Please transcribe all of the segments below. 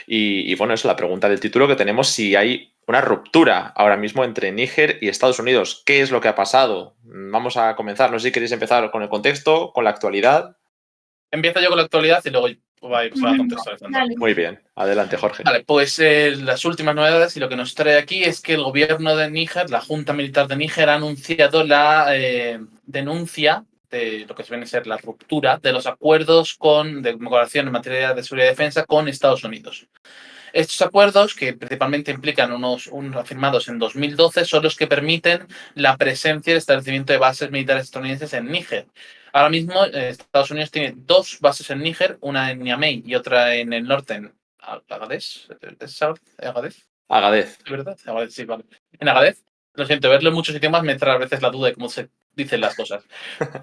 Y bueno, eso, la pregunta del título que tenemos, si hay una ruptura ahora mismo entre Níger y Estados Unidos. ¿Qué es lo que ha pasado? Vamos a comenzar. No sé si queréis empezar con el contexto, con la actualidad. Empiezo yo con la actualidad y luego va contextualizando. Vale. Muy bien. Adelante, Jorge. Vale, pues las últimas novedades y lo que nos trae aquí es que el gobierno de Níger, la Junta Militar de Níger, ha anunciado la denuncia de lo que viene a ser la ruptura de los acuerdos de colaboración en materia de seguridad y defensa con Estados Unidos. Estos acuerdos, que principalmente implican unos firmados en 2012, son los que permiten la presencia y el establecimiento de bases militares estadounidenses en Níger. Ahora mismo, Estados Unidos tiene 2 bases en Níger, una en Niamey y otra en el norte, en Agadez. Agadez. ¿Verdad? Agadez, sí, vale. En Agadez. Lo siento, verlo en muchos idiomas me trae a veces la duda de cómo se dicen las cosas.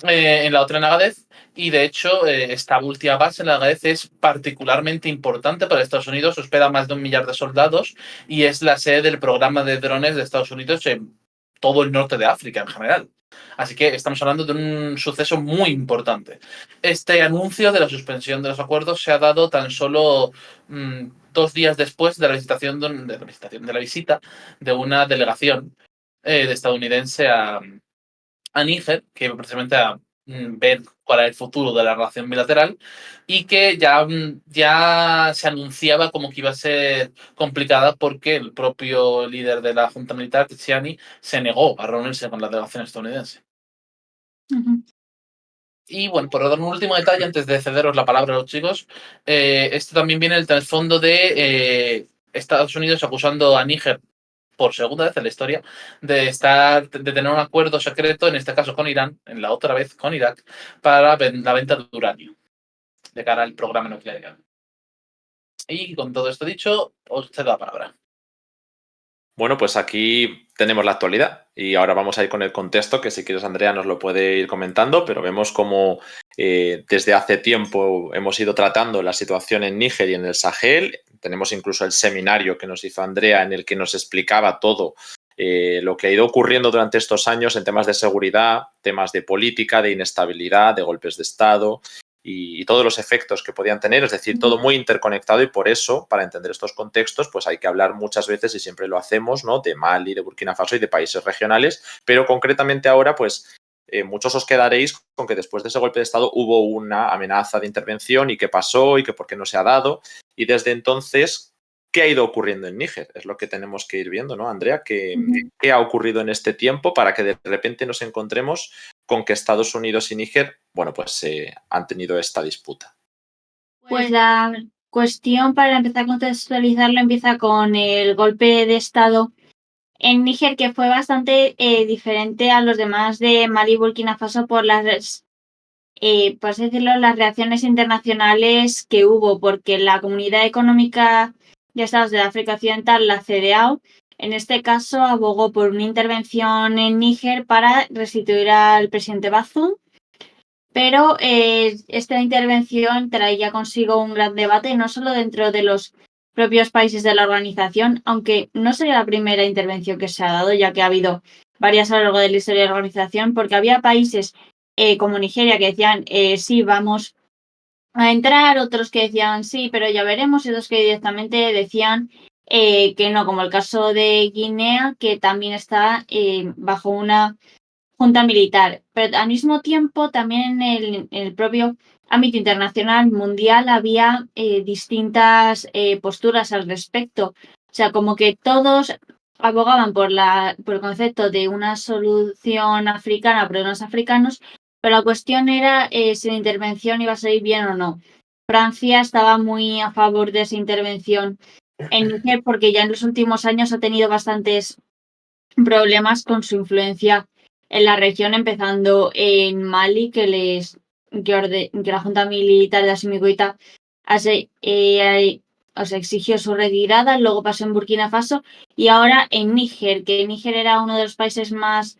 En la otra en Agadez, y de hecho esta última base en Agadez es particularmente importante para Estados Unidos, hospeda más de 1 millar de soldados y es la sede del programa de drones de Estados Unidos en todo el norte de África en general. Así que estamos hablando de un suceso muy importante. Este anuncio de la suspensión de los acuerdos se ha dado tan solo 2 días después de la visita de una delegación estadounidense a Níger, que iba precisamente a ver cuál era el futuro de la relación bilateral y que ya se anunciaba como que iba a ser complicada porque el propio líder de la Junta Militar, Tiziani, se negó a reunirse con la delegación estadounidense. Y bueno, por dar un último detalle antes de cederos la palabra a los chicos, esto también viene del trasfondo de Estados Unidos acusando a Níger por segunda vez en la historia, de tener un acuerdo secreto, en este caso con Irán, en la otra vez con Irak, para la venta de uranio, de cara al programa nuclear de Irán. Y con todo esto dicho, os cedo la palabra. Bueno, pues aquí tenemos la actualidad y ahora vamos a ir con el contexto, que si quieres, Andrea, nos lo puede ir comentando, pero vemos cómo desde hace tiempo hemos ido tratando la situación en Níger y en el Sahel. Tenemos incluso el seminario que nos hizo Andrea en el que nos explicaba todo lo que ha ido ocurriendo durante estos años en temas de seguridad, temas de política, de inestabilidad, de golpes de Estado y todos los efectos que podían tener, es decir, todo muy interconectado y por eso, para entender estos contextos, pues hay que hablar muchas veces y siempre lo hacemos, ¿no? De Mali, de Burkina Faso y de países regionales, pero concretamente ahora, pues muchos os quedaréis con que después de ese golpe de Estado hubo una amenaza de intervención y qué pasó y que por qué no se ha dado y desde entonces, ¿qué ha ido ocurriendo en Níger? Es lo que tenemos que ir viendo, ¿no, Andrea? ¿Qué ha ocurrido en este tiempo para que de repente nos encontremos con que Estados Unidos y Níger, bueno, pues han tenido esta disputa? Pues la cuestión, para empezar a contextualizarlo, empieza con el golpe de Estado en Níger, que fue bastante diferente a los demás de Mali y Burkina Faso por por así decirlo, las reacciones internacionales que hubo, porque la Comunidad Económica de Estados de África Occidental, la CEDEAO, en este caso abogó por una intervención en Níger para restituir al presidente Bazoum, pero esta intervención traía consigo un gran debate, no solo dentro de los propios países de la organización, aunque no sería la primera intervención que se ha dado, ya que ha habido varias a lo largo de la historia de la organización, porque había países como Nigeria que decían sí, vamos a entrar, otros que decían sí, pero ya veremos, y otros que directamente decían que no, como el caso de Guinea, que también está bajo una junta militar. Pero al mismo tiempo, también en el propio ámbito internacional mundial había distintas posturas al respecto. O sea, como que todos abogaban por el concepto de una solución africana a problemas africanos, pero la cuestión era si la intervención iba a salir bien o no. Francia estaba muy a favor de esa intervención en Níger porque ya en los últimos años ha tenido bastantes problemas con su influencia en la región, empezando en Mali, que la Junta Militar de Assimi Goïta exigió su retirada, luego pasó en Burkina Faso y ahora en Níger, que Níger era uno de los países más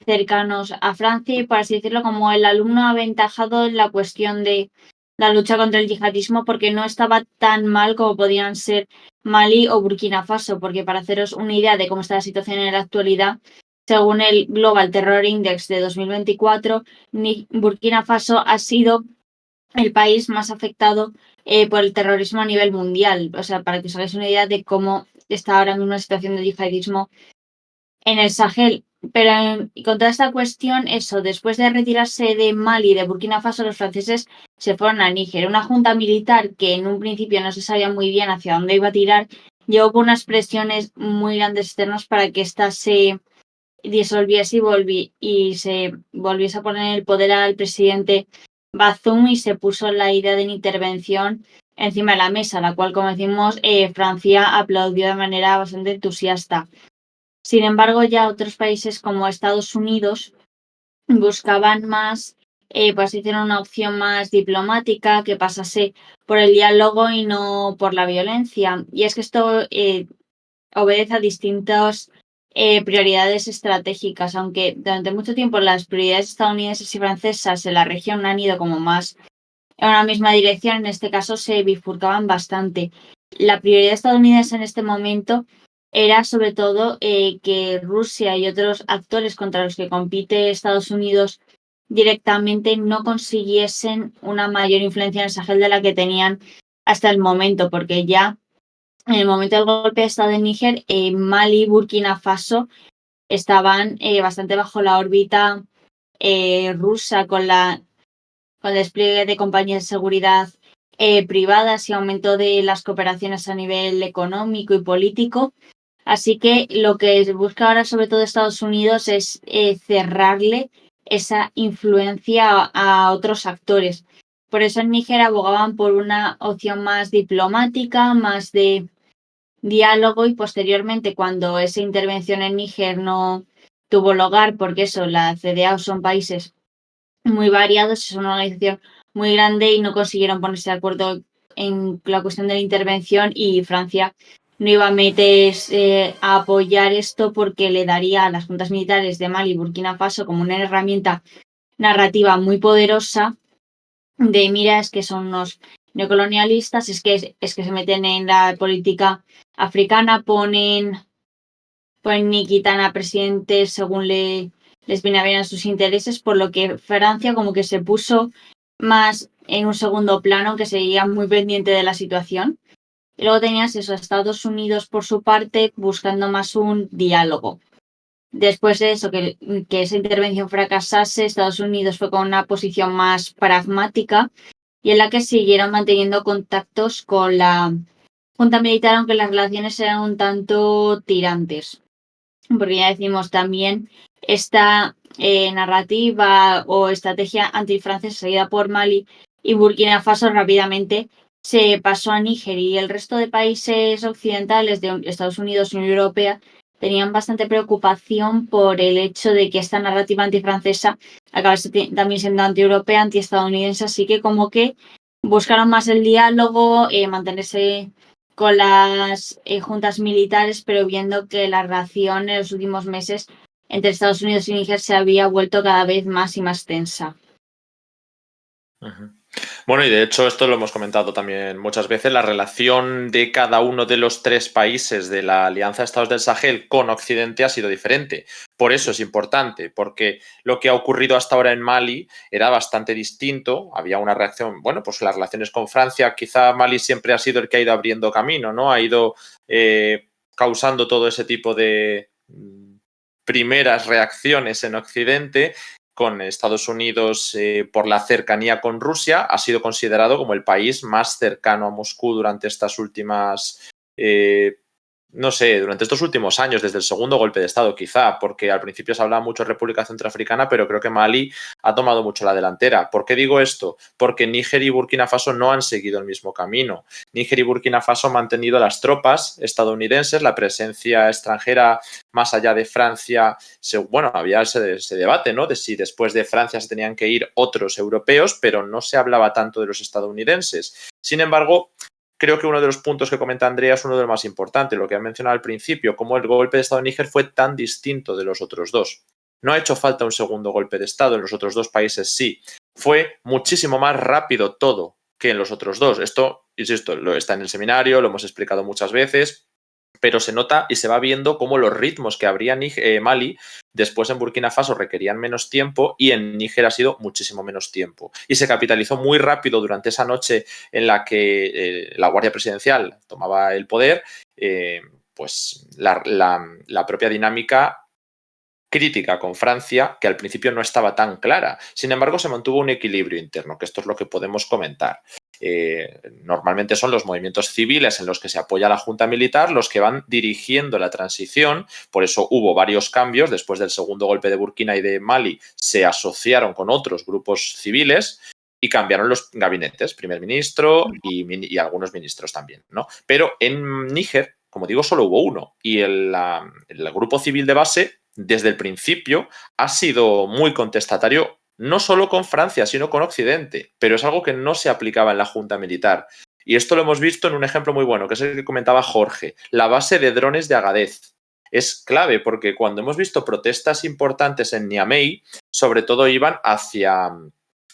cercanos a Francia y, por así decirlo, como el alumno aventajado en la cuestión de la lucha contra el yihadismo, porque no estaba tan mal como podían ser Mali o Burkina Faso, porque para haceros una idea de cómo está la situación en la actualidad, según el Global Terror Index de 2024, Burkina Faso ha sido el país más afectado por el terrorismo a nivel mundial. O sea, para que os hagáis una idea de cómo está ahora mismo la situación de yihadismo en el Sahel. Pero con toda esta cuestión, eso, después de retirarse de Mali y de Burkina Faso, los franceses se fueron a Níger. Una junta militar que en un principio no se sabía muy bien hacia dónde iba a tirar, llevó por unas presiones muy grandes externas para que ésta se disolviese y se volviese a poner en el poder al presidente Bazoum y se puso la idea de intervención encima de la mesa, la cual, como decimos, Francia aplaudió de manera bastante entusiasta. Sin embargo, ya otros países como Estados Unidos buscaban más, pues hicieron una opción más diplomática que pasase por el diálogo y no por la violencia. Y es que esto obedece a distintas prioridades estratégicas, aunque durante mucho tiempo las prioridades estadounidenses y francesas en la región han ido como más en una misma dirección, en este caso se bifurcaban bastante. La prioridad estadounidense en este momento era sobre todo que Rusia y otros actores contra los que compite Estados Unidos directamente no consiguiesen una mayor influencia en el Sahel de la que tenían hasta el momento, porque ya en el momento del golpe de Estado en Níger, Mali y Burkina Faso estaban bastante bajo la órbita rusa con el despliegue de compañías de seguridad privadas y aumento de las cooperaciones a nivel económico y político. Así que lo que busca ahora sobre todo Estados Unidos es cerrarle esa influencia a otros actores. Por eso en Níger abogaban por una opción más diplomática, más de diálogo y posteriormente cuando esa intervención en Níger no tuvo lugar, porque eso, la CEDEAO son países muy variados, es una organización muy grande y no consiguieron ponerse de acuerdo en la cuestión de la intervención y Francia no iba a meterse a apoyar esto porque le daría a las juntas militares de Mali y Burkina Faso como una herramienta narrativa muy poderosa de mira, es que son unos neocolonialistas, es que se meten en la política africana, ponen y quitan a presidentes según les viene a bien a sus intereses, por lo que Francia como que se puso más en un segundo plano, que seguía muy pendiente de la situación. Y luego tenías eso, Estados Unidos por su parte buscando más un diálogo. Después de eso, que esa intervención fracasase, Estados Unidos fue con una posición más pragmática y en la que siguieron manteniendo contactos con la Junta Militar, aunque las relaciones eran un tanto tirantes. Porque ya decimos también esta narrativa o estrategia antifrancesa seguida por Mali y Burkina Faso rápidamente se pasó a Níger y el resto de países occidentales de Estados Unidos y Unión Europea tenían bastante preocupación por el hecho de que esta narrativa antifrancesa acabase también siendo antieuropea, antiestadounidense, así que como que buscaron más el diálogo, mantenerse con las juntas militares, pero viendo que la relación en los últimos meses entre Estados Unidos y Níger se había vuelto cada vez más y más tensa. Bueno, y de hecho esto lo hemos comentado también muchas veces, la relación de cada uno de los tres países de la Alianza de Estados del Sahel con Occidente ha sido diferente. Por eso es importante, porque lo que ha ocurrido hasta ahora en Mali era bastante distinto. Había una reacción, bueno, pues las relaciones con Francia, quizá Mali siempre ha sido el que ha ido abriendo camino, ¿no? Ha ido causando todo ese tipo de primeras reacciones en Occidente. Con Estados Unidos por la cercanía con Rusia, ha sido considerado como el país más cercano a Moscú durante estas últimas, durante estos últimos años, desde el segundo golpe de Estado quizá, porque al principio se hablaba mucho de República Centroafricana, pero creo que Mali ha tomado mucho la delantera. ¿Por qué digo esto? Porque Níger y Burkina Faso no han seguido el mismo camino. Níger y Burkina Faso han mantenido las tropas estadounidenses, la presencia extranjera más allá de Francia. Había ese debate, ¿no? De si después de Francia se tenían que ir otros europeos, pero no se hablaba tanto de los estadounidenses. Sin embargo, creo que uno de los puntos que comenta Andrea es uno de los más importantes, lo que ha mencionado al principio, cómo el golpe de Estado de Níger fue tan distinto de los otros dos. No ha hecho falta un segundo golpe de Estado, en los otros dos países sí. Fue muchísimo más rápido todo que en los otros dos. Esto, insisto, está en el seminario, lo hemos explicado muchas veces. pero se nota y se va viendo cómo los ritmos que abría Mali después en Burkina Faso requerían menos tiempo y en Níger ha sido muchísimo menos tiempo. Y se capitalizó muy rápido durante esa noche en la que la Guardia Presidencial tomaba el poder, pues la propia dinámica crítica con Francia, que al principio no estaba tan clara. Sin embargo, se mantuvo un equilibrio interno, que esto es lo que podemos comentar. Normalmente son los movimientos civiles en los que se apoya la junta militar los que van dirigiendo la transición. Por eso hubo varios cambios. Después del segundo golpe de Burkina y de Mali se asociaron con otros grupos civiles y cambiaron los gabinetes, primer ministro y algunos ministros también, ¿no? Pero en Níger, como digo, solo hubo uno y el grupo civil de base desde el principio ha sido muy contestatario no solo con Francia, sino con Occidente, pero es algo que no se aplicaba en la junta militar. Y esto lo hemos visto en un ejemplo muy bueno, que es el que comentaba Jorge, la base de drones de Agadez. Es clave porque cuando hemos visto protestas importantes en Niamey, sobre todo iban hacia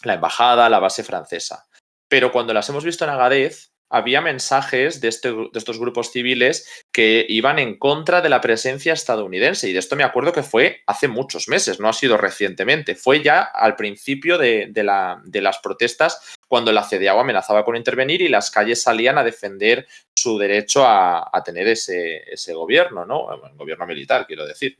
la embajada, la base francesa. Pero cuando las hemos visto en Agadez, había mensajes de estos grupos civiles que iban en contra de la presencia estadounidense. Y de esto me acuerdo que fue hace muchos meses, no ha sido recientemente. Fue ya al principio de las protestas cuando la CEDEAO amenazaba con intervenir y las calles salían a defender su derecho a tener ese gobierno, ¿no? El gobierno militar, quiero decir.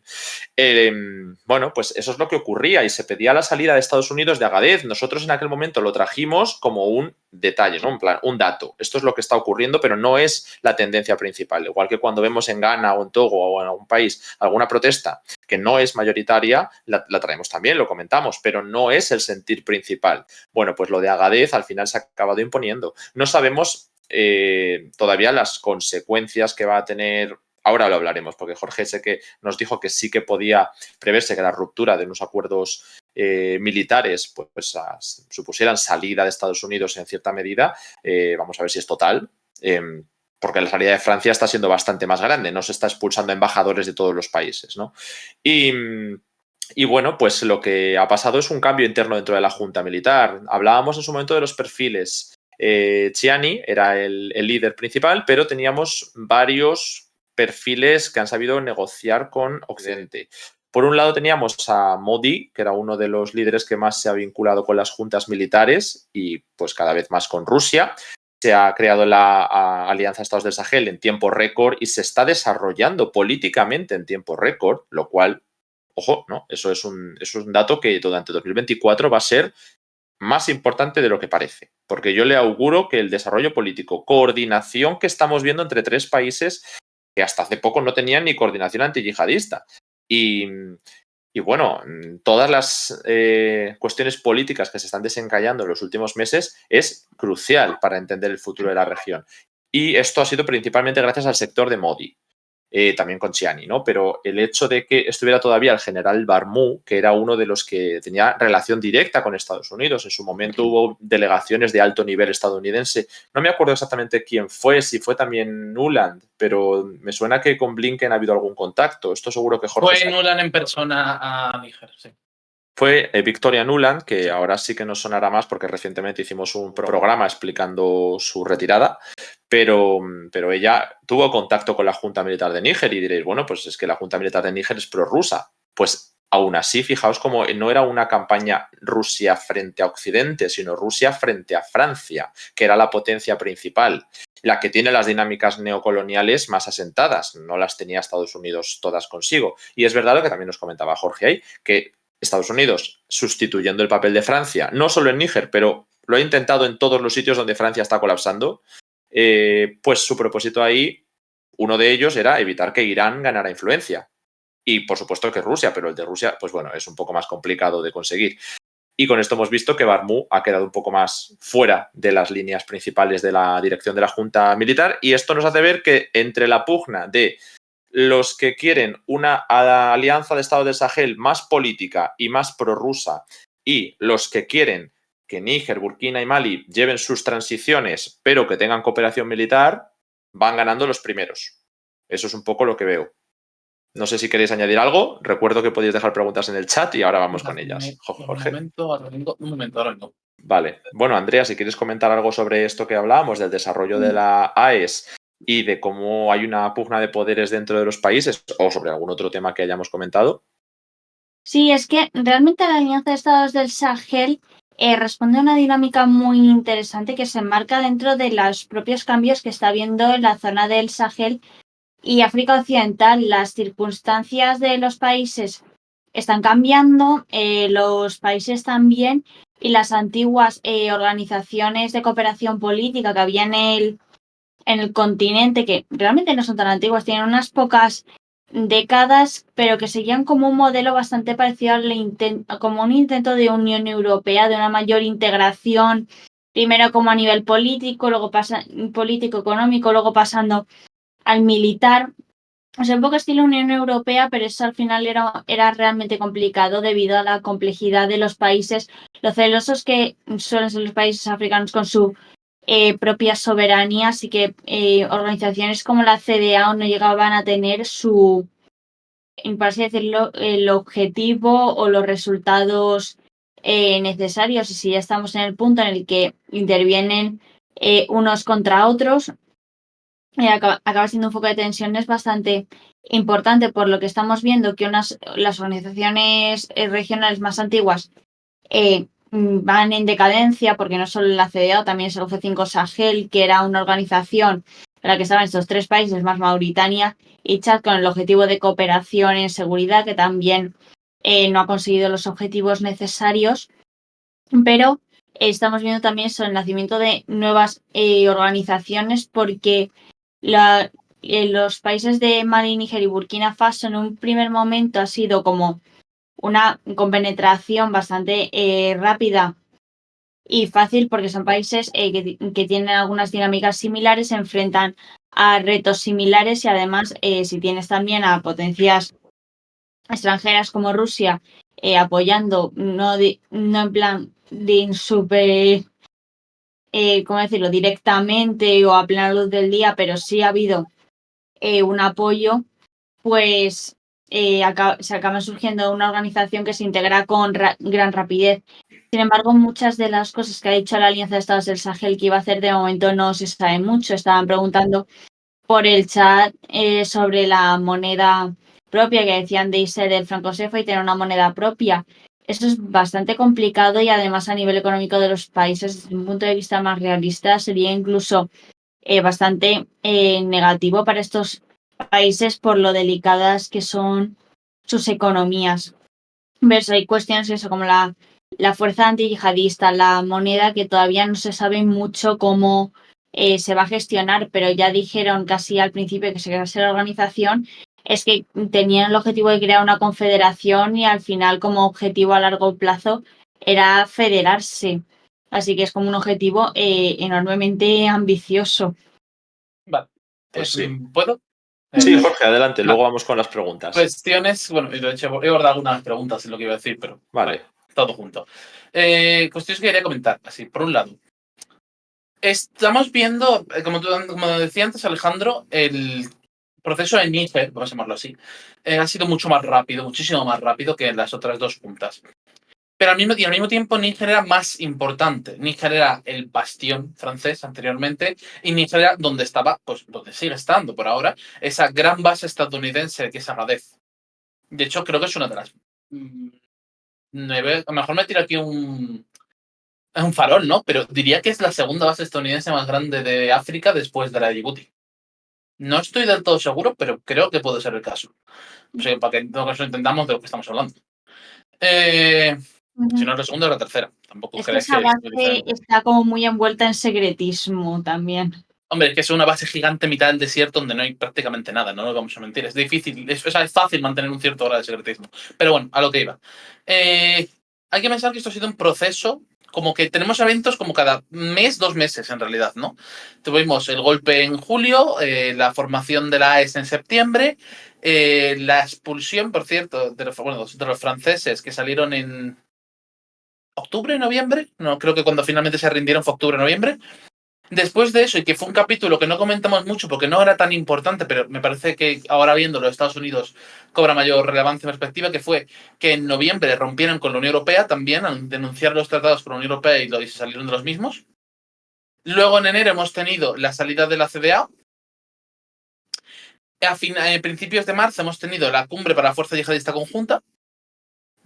Bueno, pues eso es lo que ocurría y se pedía la salida de Estados Unidos de Agadez. Nosotros en aquel momento lo trajimos como un detalle, ¿no? En plan, un dato. Esto es lo que está ocurriendo, pero no es la tendencia principal. Igual que cuando vemos en Ghana o en Togo o en algún país alguna protesta que no es mayoritaria, la traemos también, lo comentamos, pero no es el sentir principal. Bueno, pues lo de Agadez al final se ha acabado imponiendo. No sabemos todavía las consecuencias que va a tener. Ahora lo hablaremos, porque Jorge sé que nos dijo que sí que podía preverse que la ruptura de unos acuerdos militares pues supusieran salida de Estados Unidos en cierta medida. Vamos a ver si es total, porque la salida de Francia está siendo bastante más grande, no se está expulsando a embajadores de todos los países, ¿no? Y bueno, pues lo que ha pasado es un cambio interno dentro de la Junta Militar. Hablábamos en su momento de los perfiles. Chiani era el líder principal, pero teníamos varios perfiles que han sabido negociar con Occidente. Por un lado teníamos a Modi, que era uno de los líderes que más se ha vinculado con las juntas militares y pues cada vez más con Rusia. Se ha creado la Alianza Estados del Sahel en tiempo récord y se está desarrollando políticamente en tiempo récord, lo cual, ojo, ¿no? Eso es un dato que durante 2024 va a ser más importante de lo que parece, porque yo le auguro que el desarrollo político, coordinación que estamos viendo entre tres países que hasta hace poco no tenían ni coordinación antiyihadista. Y bueno, todas las cuestiones políticas que se están desencallando en los últimos meses es crucial para entender el futuro de la región. Y esto ha sido principalmente gracias al sector de Modi. También con Chiani, ¿no? Pero el hecho de que estuviera todavía el general Barmou, que era uno de los que tenía relación directa con Estados Unidos, en su momento hubo delegaciones de alto nivel estadounidense, no me acuerdo exactamente quién fue, si fue también Nuland, pero me suena que con Blinken ha habido algún contacto, esto seguro que Jorge... Fue Nuland en persona a Níger, sí. Fue Victoria Nuland, que ahora sí que nos sonará más porque recientemente hicimos un programa explicando su retirada, pero ella tuvo contacto con la Junta Militar de Níger y diréis, bueno, pues es que la Junta Militar de Níger es prorrusa. Pues aún así, fijaos como no era una campaña Rusia frente a Occidente, sino Rusia frente a Francia, que era la potencia principal, la que tiene las dinámicas neocoloniales más asentadas, no las tenía Estados Unidos todas consigo. Y es verdad lo que también nos comentaba Jorge ahí, que Estados Unidos, sustituyendo el papel de Francia, no solo en Níger, pero lo ha intentado en todos los sitios donde Francia está colapsando, pues su propósito ahí, uno de ellos era evitar que Irán ganara influencia. Y por supuesto que Rusia, pero el de Rusia, pues bueno, es un poco más complicado de conseguir. Y con esto hemos visto que Barmou ha quedado un poco más fuera de las líneas principales de la dirección de la Junta Militar y esto nos hace ver que entre la pugna de los que quieren una alianza de Estado del Sahel más política y más prorrusa y los que quieren que Níger, Burkina y Mali lleven sus transiciones pero que tengan cooperación militar, van ganando los primeros. Eso es un poco lo que veo. No sé si queréis añadir algo. Recuerdo que podéis dejar preguntas en el chat y ahora vamos con ellas. Jorge. Un momento, ahora no. Vale. Bueno, Andrea, si quieres comentar algo sobre esto que hablábamos, del desarrollo de la AES y de cómo hay una pugna de poderes dentro de los países o sobre algún otro tema que hayamos comentado. Sí, es que realmente la Alianza de Estados del Sahel responde a una dinámica muy interesante que se enmarca dentro de los propios cambios que está habiendo en la zona del Sahel y África Occidental. Las circunstancias de los países están cambiando, los países también, y las antiguas organizaciones de cooperación política que había en el continente, que realmente no son tan antiguas, tienen unas pocas décadas, pero que seguían como un modelo bastante parecido como un intento de Unión Europea, de una mayor integración, primero como a nivel político, luego político, económico, luego pasando al militar. O sea, un poco estilo Unión Europea, pero eso al final era realmente complicado debido a la complejidad de los países, lo celosos que suelen ser los países africanos con su propia soberanía, así que organizaciones como la CDAO no llegaban a tener por así decirlo, el objetivo o los resultados necesarios. Y si ya estamos en el punto en el que intervienen unos contra otros, acaba siendo un foco de tensiones bastante importante, por lo que estamos viendo que las organizaciones regionales más antiguas van en decadencia, porque no solo la CDAO, también es el G5 Sahel, que era una organización en la que estaban estos tres países más Mauritania y Chad, con el objetivo de cooperación en seguridad, que también no ha conseguido los objetivos necesarios, pero estamos viendo también el nacimiento de nuevas organizaciones, porque los países de Mali, Níger y Burkina Faso en un primer momento ha sido como una compenetración bastante rápida y fácil, porque son países que tienen algunas dinámicas similares, se enfrentan a retos similares y además si tienes también a potencias extranjeras como Rusia apoyando, no en plan de súper, ¿cómo decirlo?, directamente o a plena luz del día, pero sí ha habido un apoyo, pues se acaba surgiendo una organización que se integra con gran rapidez. Sin embargo, muchas de las cosas que ha dicho la Alianza de Estados del Sahel que iba a hacer de momento no se sabe mucho. Estaban preguntando por el chat sobre la moneda propia, que decían de irse del franco CFA y tener una moneda propia. Eso es bastante complicado y además a nivel económico de los países, desde un punto de vista más realista, sería incluso bastante negativo para estos países por lo delicadas que son sus economías. Verso, hay cuestiones eso, como la fuerza antiyihadista, la moneda, que todavía no se sabe mucho cómo se va a gestionar, pero ya dijeron casi al principio que se quería hacer la organización, es que tenían el objetivo de crear una confederación y al final como objetivo a largo plazo era federarse. Así que es como un objetivo enormemente ambicioso. Vale. Pues sí. ¿Puedo? Sí, Jorge, adelante. Luego vamos con las preguntas. Cuestiones, bueno, de hecho he guardado algunas preguntas, es lo que iba a decir, pero Vale. todo junto. Cuestiones que quería comentar, así, por un lado. Estamos viendo, como decía antes Alejandro, el proceso de Níger, vamos a llamarlo así, ha sido mucho más rápido, muchísimo más rápido que en las otras dos puntas. Pero al mismo tiempo Níger era más importante. Níger era el bastión francés anteriormente y Níger era donde estaba, pues donde sigue estando por ahora, esa gran base estadounidense que es Agadez. De hecho, creo que es una de las... a lo mejor me tiro aquí un farol, ¿no? Pero diría que es la segunda base estadounidense más grande de África después de la de Djibouti. No estoy del todo seguro, pero creo que puede ser el caso. O sea, para que nos entendamos de lo que estamos hablando. Si no es la segunda, es la tercera. Tampoco Es que crees esa que base está como muy envuelta en secretismo también. Hombre, es que es una base gigante en mitad del desierto donde no hay prácticamente nada, no nos vamos a mentir. Es difícil, es fácil mantener un cierto grado de secretismo. Pero bueno, a lo que iba. Hay que pensar que esto ha sido un proceso, como que tenemos eventos como cada mes, 2 meses en realidad, ¿no? Tuvimos el golpe en julio, la formación de la AES en septiembre, la expulsión, por cierto, de los franceses que salieron en octubre, noviembre. No, creo que cuando finalmente se rindieron fue octubre, noviembre. Después de eso, y que fue un capítulo que no comentamos mucho porque no era tan importante, pero me parece que ahora viéndolo, Estados Unidos cobra mayor relevancia y perspectiva, que fue que en noviembre rompieron con la Unión Europea también, al denunciar los tratados con la Unión Europea y se salieron de los mismos. Luego en enero hemos tenido la salida de la CDAO, A principios de marzo hemos tenido la cumbre para la Fuerza Yihadista Conjunta,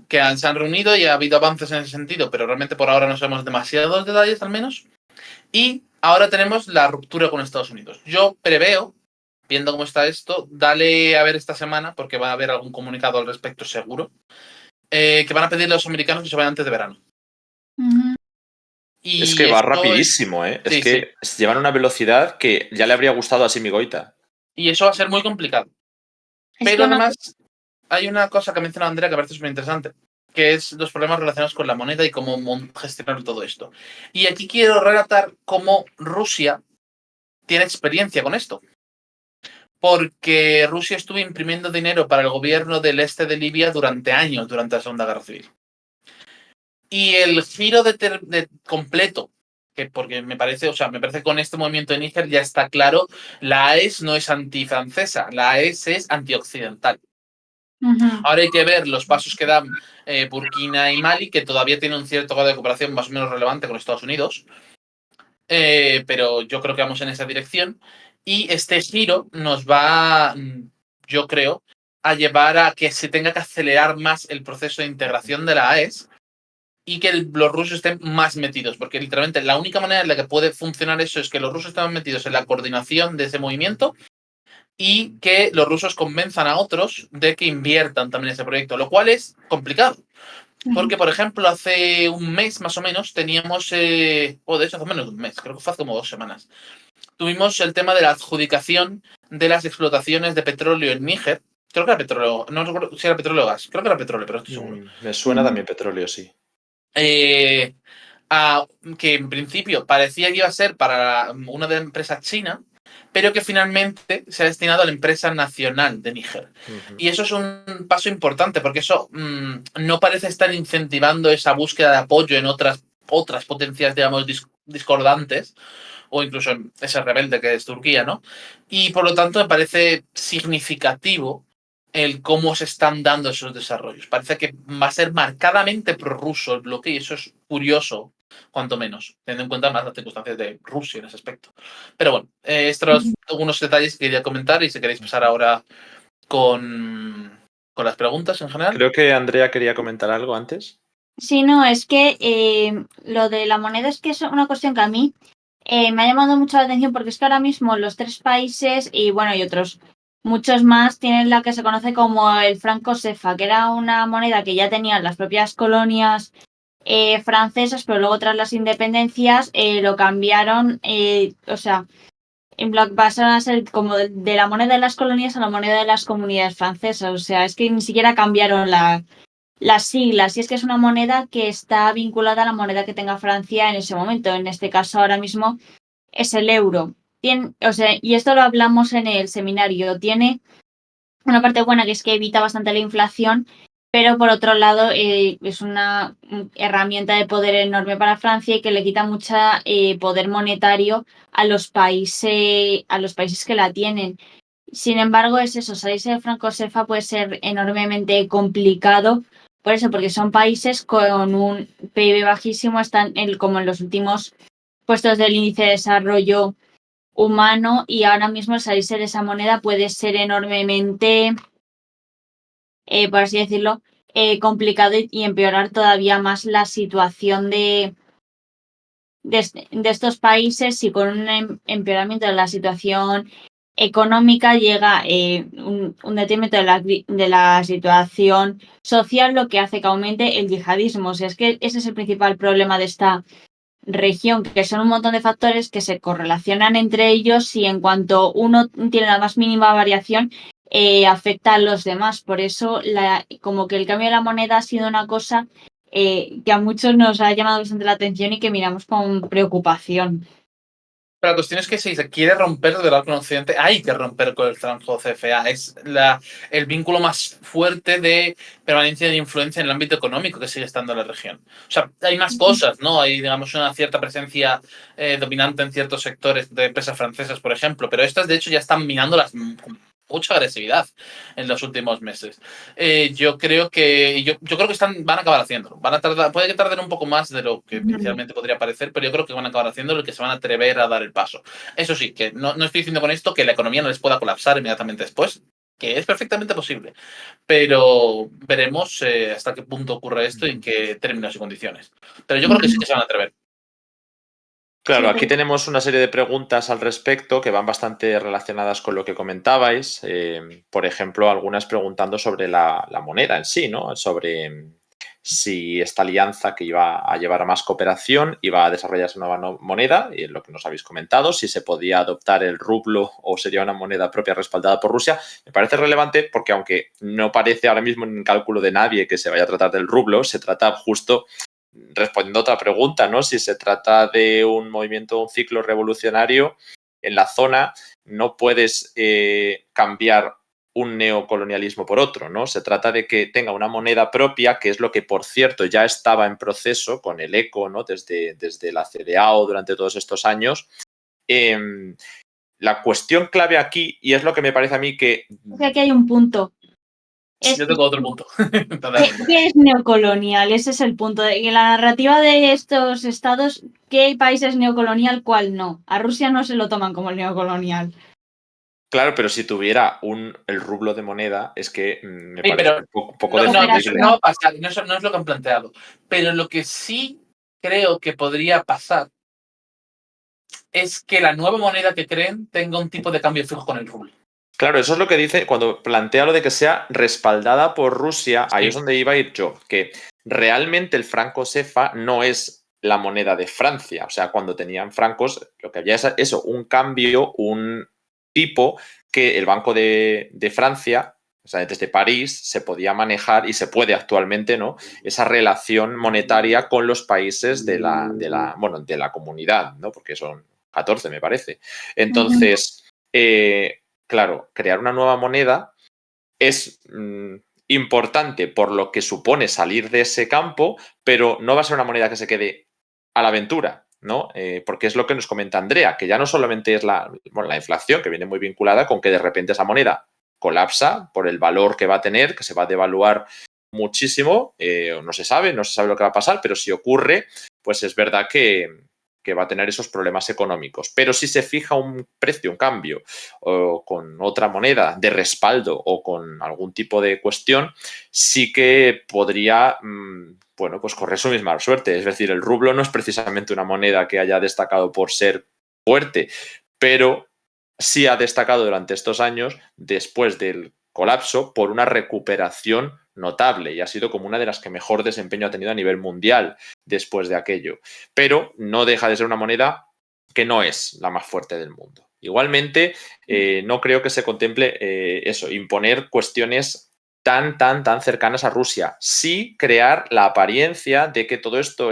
que se han reunido y ha habido avances en ese sentido, pero realmente por ahora no sabemos demasiados detalles al menos. Y ahora tenemos la ruptura con Estados Unidos. Yo preveo, viendo cómo está esto, dale a ver esta semana, porque va a haber algún comunicado al respecto seguro, que van a pedirle a los americanos que se vayan antes de verano. Y es que va rapidísimo, ¿eh? Sí, es que llevan una velocidad que ya le habría gustado a Simi Goita. Y eso va a ser muy complicado. Pero además hay una cosa que ha mencionado Andrea que me parece súper interesante, que es los problemas relacionados con la moneda y cómo gestionar todo esto. Y aquí quiero relatar cómo Rusia tiene experiencia con esto. Porque Rusia estuvo imprimiendo dinero para el gobierno del este de Libia durante años, durante la Segunda Guerra Civil. Y el giro completo, que porque me parece que con este movimiento de Níger ya está claro, la AES no es antifrancesa, la AES es antioccidental. Ahora hay que ver los pasos que dan Burkina y Mali, que todavía tienen un cierto grado de cooperación más o menos relevante con Estados Unidos, pero yo creo que vamos en esa dirección. Y este giro nos va, yo creo, a llevar a que se tenga que acelerar más el proceso de integración de la AES y que los rusos estén más metidos, porque literalmente la única manera en la que puede funcionar eso es que los rusos estén metidos en la coordinación de ese movimiento y que los rusos convenzan a otros de que inviertan también en ese proyecto, lo cual es complicado. Porque, por ejemplo, hace un mes más o menos teníamos, de hecho hace menos de un mes, creo que fue hace como 2 semanas, tuvimos el tema de la adjudicación de las explotaciones de petróleo en Níger. Creo que era petróleo, no recuerdo si era petróleo o gas, creo que era petróleo, pero estoy seguro. Me suena también petróleo, sí. Que en principio parecía que iba a ser para una de las empresas chinas, pero que finalmente se ha destinado a la empresa nacional de Níger. Y eso es un paso importante, porque eso no parece estar incentivando esa búsqueda de apoyo en otras potencias, digamos, discordantes, o incluso en ese rebelde que es Turquía, ¿no? Y por lo tanto me parece significativo el cómo se están dando esos desarrollos. Parece que va a ser marcadamente prorruso el bloque y eso es curioso, cuanto menos, teniendo en cuenta más las circunstancias de Rusia en ese aspecto. Pero bueno, estos son algunos detalles que quería comentar y si queréis pasar ahora con las preguntas en general. Creo que Andrea quería comentar algo antes. Sí, no, es que lo de la moneda es que es una cuestión que a mí me ha llamado mucho la atención porque es que ahora mismo los 3 países y bueno, y otros muchos más tienen la que se conoce como el franco CFA, que era una moneda que ya tenían las propias colonias francesas, pero luego tras las independencias lo cambiaron, pasaron a ser como de la moneda de las colonias a la moneda de las comunidades francesas, o sea, es que ni siquiera cambiaron las siglas, y es que es una moneda que está vinculada a la moneda que tenga Francia en ese momento. En este caso, ahora mismo, es el euro. Y esto lo hablamos en el seminario. Tiene una parte buena, que es que evita bastante la inflación, pero por otro lado es una herramienta de poder enorme para Francia y que le quita mucho poder monetario a los países que la tienen. Sin embargo, es eso, salirse de franco CFA puede ser enormemente complicado. Por eso, porque son países con un PIB bajísimo, están como en los últimos puestos del índice de desarrollo humano y ahora mismo el salirse de esa moneda puede ser enormemente, por así decirlo, complicado y empeorar todavía más la situación de estos países y con un empeoramiento de la situación económica llega un detrimento de la situación social, lo que hace que aumente el yihadismo. O sea, es que ese es el principal problema de esta región, que son un montón de factores que se correlacionan entre ellos y en cuanto uno tiene la más mínima variación, afecta a los demás. Por eso, como que el cambio de la moneda ha sido una cosa que a muchos nos ha llamado bastante la atención y que miramos con preocupación. Pero la cuestión es que si se quiere romper de verdad con Occidente, hay que romper con el franco CFA. Es el vínculo más fuerte de permanencia de influencia en el ámbito económico que sigue estando en la región. O sea, hay más cosas, ¿no? Hay, digamos, una cierta presencia dominante en ciertos sectores de empresas francesas, por ejemplo, pero estas, de hecho, ya están minando mucha agresividad en los últimos meses. Yo creo que van a acabar haciéndolo. Van a tardar, puede que tarden un poco más de lo que inicialmente podría parecer, pero yo creo que van a acabar haciéndolo y que se van a atrever a dar el paso. Eso sí, que no estoy diciendo con esto que la economía no les pueda colapsar inmediatamente después, que es perfectamente posible. Pero veremos hasta qué punto ocurre esto y en qué términos y condiciones. Pero yo creo que sí que se van a atrever. Claro, aquí tenemos una serie de preguntas al respecto que van bastante relacionadas con lo que comentabais. Por ejemplo, algunas preguntando sobre la moneda en sí, ¿no? Sobre si esta alianza que iba a llevar a más cooperación iba a desarrollarse una nueva moneda, y lo que nos habéis comentado, si se podía adoptar el rublo o sería una moneda propia respaldada por Rusia. Me parece relevante porque aunque no parece ahora mismo en el cálculo de nadie que se vaya a tratar del rublo, se trata justo respondiendo a otra pregunta, ¿no? Si se trata de un movimiento, un ciclo revolucionario en la zona, no puedes cambiar un neocolonialismo por otro, ¿no? Se trata de que tenga una moneda propia, que es lo que, por cierto, ya estaba en proceso con el ECO, ¿no? Desde la CDAO durante todos estos años. La cuestión clave aquí, y es lo que me parece a mí que... O sea que hay un punto. Yo tengo otro punto. ¿Qué es neocolonial? Ese es el punto. En la narrativa de estos estados, ¿qué país es neocolonial, cuál no? A Rusia no se lo toman como neocolonial. Claro, pero si tuviera el rublo de moneda, es que me Sí, parece pero un poco no defendible. va a pasar, no es lo que han planteado. Pero lo que sí creo que podría pasar es que la nueva moneda que creen tenga un tipo de cambio fijo con el rublo. Claro, eso es lo que dice cuando plantea lo de que sea respaldada por Rusia. Ahí Sí. es donde iba a ir yo, que realmente el franco SEFA no es la moneda de Francia. O sea, cuando tenían francos, lo que había es eso, un cambio, un tipo que el Banco de Francia, o sea, desde París, se podía manejar y se puede actualmente, ¿no? Esa relación monetaria con los países de la comunidad, ¿no? Porque son 14, me parece. Entonces, claro, crear una nueva moneda es importante por lo que supone salir de ese campo, pero no va a ser una moneda que se quede a la aventura, ¿no? Porque es lo que nos comenta Andrea, que ya no solamente es la inflación, que viene muy vinculada con que de repente esa moneda colapsa por el valor que va a tener, que se va a devaluar muchísimo, no se sabe lo que va a pasar, pero si ocurre, pues es verdad que va a tener esos problemas económicos. Pero si se fija un precio, un cambio, o con otra moneda de respaldo o con algún tipo de cuestión, sí que podría, bueno, pues correr su misma suerte. Es decir, el rublo no es precisamente una moneda que haya destacado por ser fuerte, pero sí ha destacado durante estos años, después del colapso, por una recuperación notable y ha sido como una de las que mejor desempeño ha tenido a nivel mundial después de aquello. Pero no deja de ser una moneda que no es la más fuerte del mundo. Igualmente, no creo que se contemple imponer cuestiones tan cercanas a Rusia. Sí crear la apariencia de que todo esto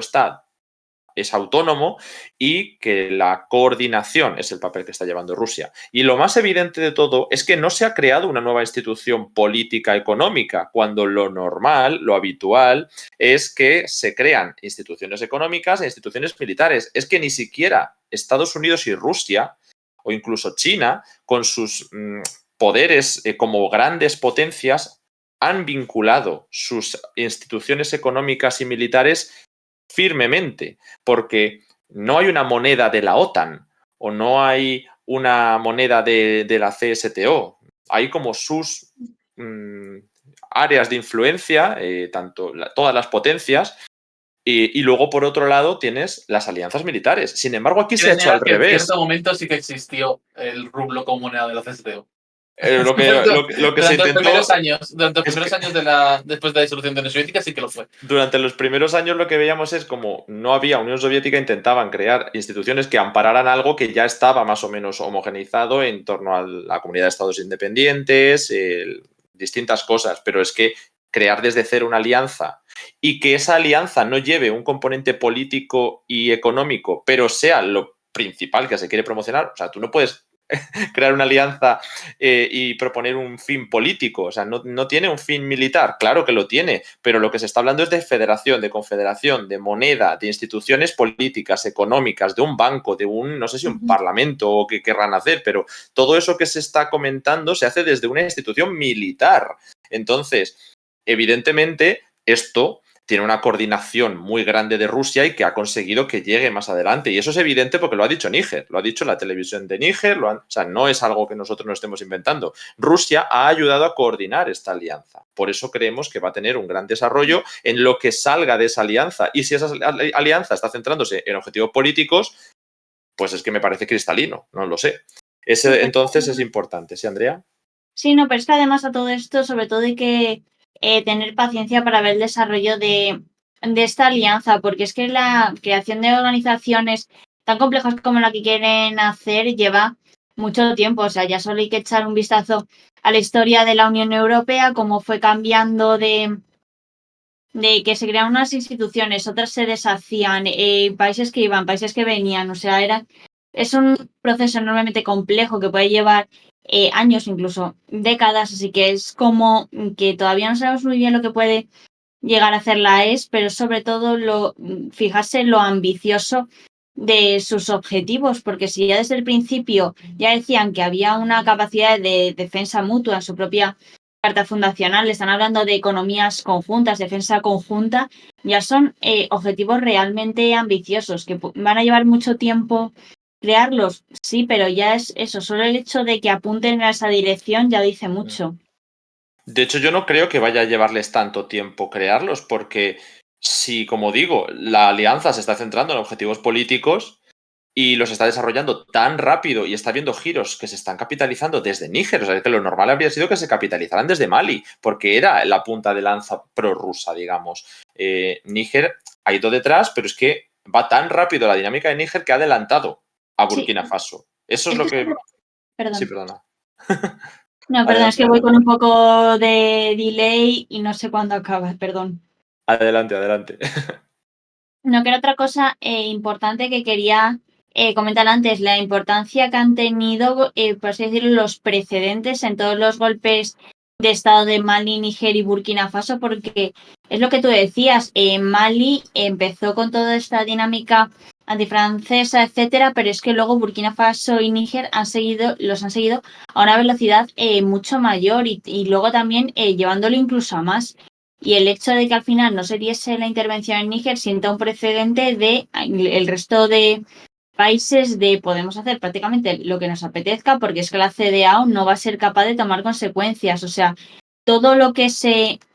es autónomo y que la coordinación es el papel que está llevando Rusia. Y lo más evidente de todo es que no se ha creado una nueva institución política económica, cuando lo normal, lo habitual, es que se crean instituciones económicas e instituciones militares. Es que ni siquiera Estados Unidos y Rusia, o incluso China, con sus poderes como grandes potencias, han vinculado sus instituciones económicas y militares firmemente, porque no hay una moneda de la OTAN o no hay una moneda de la CSTO. Hay como sus áreas de influencia, todas las potencias, y luego, por otro lado, tienes las alianzas militares. Sin embargo, aquí se ha hecho al Que en revés. cierto momento sí que existió el rublo como moneda de la CSTO. Lo que se intentó... Durante los primeros años después de la disolución de la Unión Soviética sí que lo fue. Durante los primeros años lo que veíamos es como no había Unión Soviética, intentaban crear instituciones que ampararan algo que ya estaba más o menos homogeneizado en torno a la comunidad de estados independientes, distintas cosas, pero es que crear desde cero una alianza y que esa alianza no lleve un componente político y económico, pero sea lo principal que se quiere promocionar, o sea, tú no puedes crear una alianza y proponer un fin político. O sea, no tiene un fin militar, claro que lo tiene, pero lo que se está hablando es de federación, de confederación, de moneda, de instituciones políticas, económicas, de un banco, de un, no sé si un parlamento o qué querrán hacer, pero todo eso que se está comentando se hace desde una institución militar. Entonces, evidentemente, esto tiene una coordinación muy grande de Rusia y que ha conseguido que llegue más adelante. Y eso es evidente porque lo ha dicho Níger, lo ha dicho la televisión de Níger, o sea, no es algo que nosotros nos estemos inventando. Rusia ha ayudado a coordinar esta alianza. Por eso creemos que va a tener un gran desarrollo en lo que salga de esa alianza. Y si esa alianza está centrándose en objetivos políticos, pues es que me parece cristalino, no lo sé. Entonces es importante, ¿sí, Andrea? Sí, no, pero es que además a todo esto, sobre todo hay que tener paciencia para ver el desarrollo de esta alianza, porque es que la creación de organizaciones tan complejas como la que quieren hacer lleva mucho tiempo. O sea, ya solo hay que echar un vistazo a la historia de la Unión Europea, cómo fue cambiando de que se crearon unas instituciones, otras se deshacían, países que iban, países que venían. O sea, es un proceso enormemente complejo que puede llevar años, incluso décadas, así que es como que todavía no sabemos muy bien lo que puede llegar a hacer la ES, pero sobre todo fijarse en lo ambicioso de sus objetivos, porque si ya desde el principio ya decían que había una capacidad de defensa mutua en su propia carta fundacional, están hablando de economías conjuntas, defensa conjunta, ya son objetivos realmente ambiciosos que van a llevar mucho tiempo crearlos, sí, pero ya es eso, solo el hecho de que apunten a esa dirección ya dice mucho. De hecho, yo no creo que vaya a llevarles tanto tiempo crearlos, porque si, como digo, la alianza se está centrando en objetivos políticos y los está desarrollando tan rápido y está viendo giros que se están capitalizando desde Níger, o sea, que lo normal habría sido que se capitalizaran desde Mali, porque era la punta de lanza prorrusa, digamos. Níger ha ido detrás, pero es que va tan rápido la dinámica de Níger que ha adelantado a Burkina Faso. Eso es lo que... Perdón. Sí, perdona. No, perdón, es que voy con un poco de delay y no sé cuándo acaba, perdón. Adelante, adelante. No, que era otra cosa importante que quería comentar antes, la importancia que han tenido, por así decirlo, los precedentes en todos los golpes de Estado de Mali, Níger y Burkina Faso, porque es lo que tú decías, Mali empezó con toda esta dinámica antifrancesa, etcétera, pero es que luego Burkina Faso y Níger los han seguido a una velocidad mucho mayor y luego también llevándolo incluso a más. Y el hecho de que al final no se diese la intervención en Níger sienta un precedente de el resto de países de podemos hacer prácticamente lo que nos apetezca porque es que la CEDEAO no va a ser capaz de tomar consecuencias. O sea, todo lo que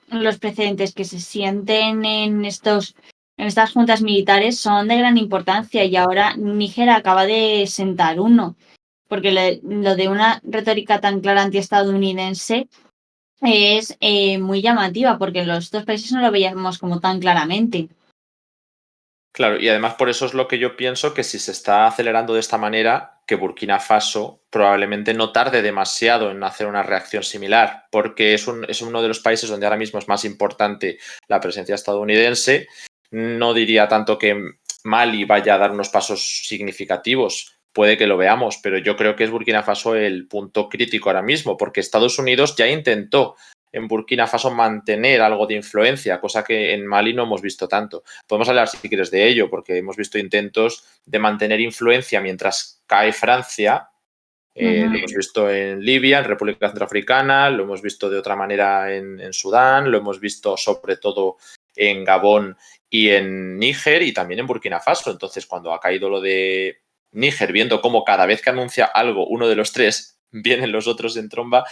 los precedentes que se sienten en estas juntas militares son de gran importancia y ahora Níger acaba de sentar uno. Porque lo de una retórica tan clara antiestadounidense es muy llamativa porque en los dos países no lo veíamos como tan claramente. Claro, y además por eso es lo que yo pienso que si se está acelerando de esta manera, que Burkina Faso probablemente no tarde demasiado en hacer una reacción similar, porque es uno de los países donde ahora mismo es más importante la presencia estadounidense. No diría tanto que Mali vaya a dar unos pasos significativos, puede que lo veamos, pero yo creo que es Burkina Faso el punto crítico ahora mismo, porque Estados Unidos ya intentó en Burkina Faso mantener algo de influencia, cosa que en Mali no hemos visto tanto. Podemos hablar, si quieres, de ello, porque hemos visto intentos de mantener influencia mientras cae Francia. Lo hemos visto en Libia, en República Centroafricana, lo hemos visto de otra manera en Sudán, lo hemos visto sobre todo en Gabón y en Níger y también en Burkina Faso. Entonces, cuando ha caído lo de Níger, viendo cómo cada vez que anuncia algo uno de los tres, vienen los otros en tromba,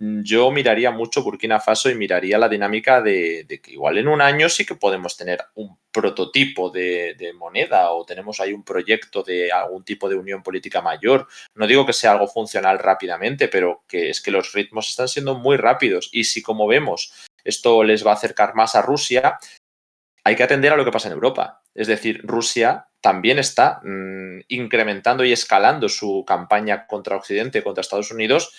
yo miraría mucho Burkina Faso y miraría la dinámica de que igual en un año sí que podemos tener un prototipo de moneda o tenemos ahí un proyecto de algún tipo de unión política mayor. No digo que sea algo funcional rápidamente, pero que es que los ritmos están siendo muy rápidos y si, como vemos, esto les va a acercar más a Rusia, hay que atender a lo que pasa en Europa. Es decir, Rusia también está incrementando y escalando su campaña contra Occidente, contra Estados Unidos,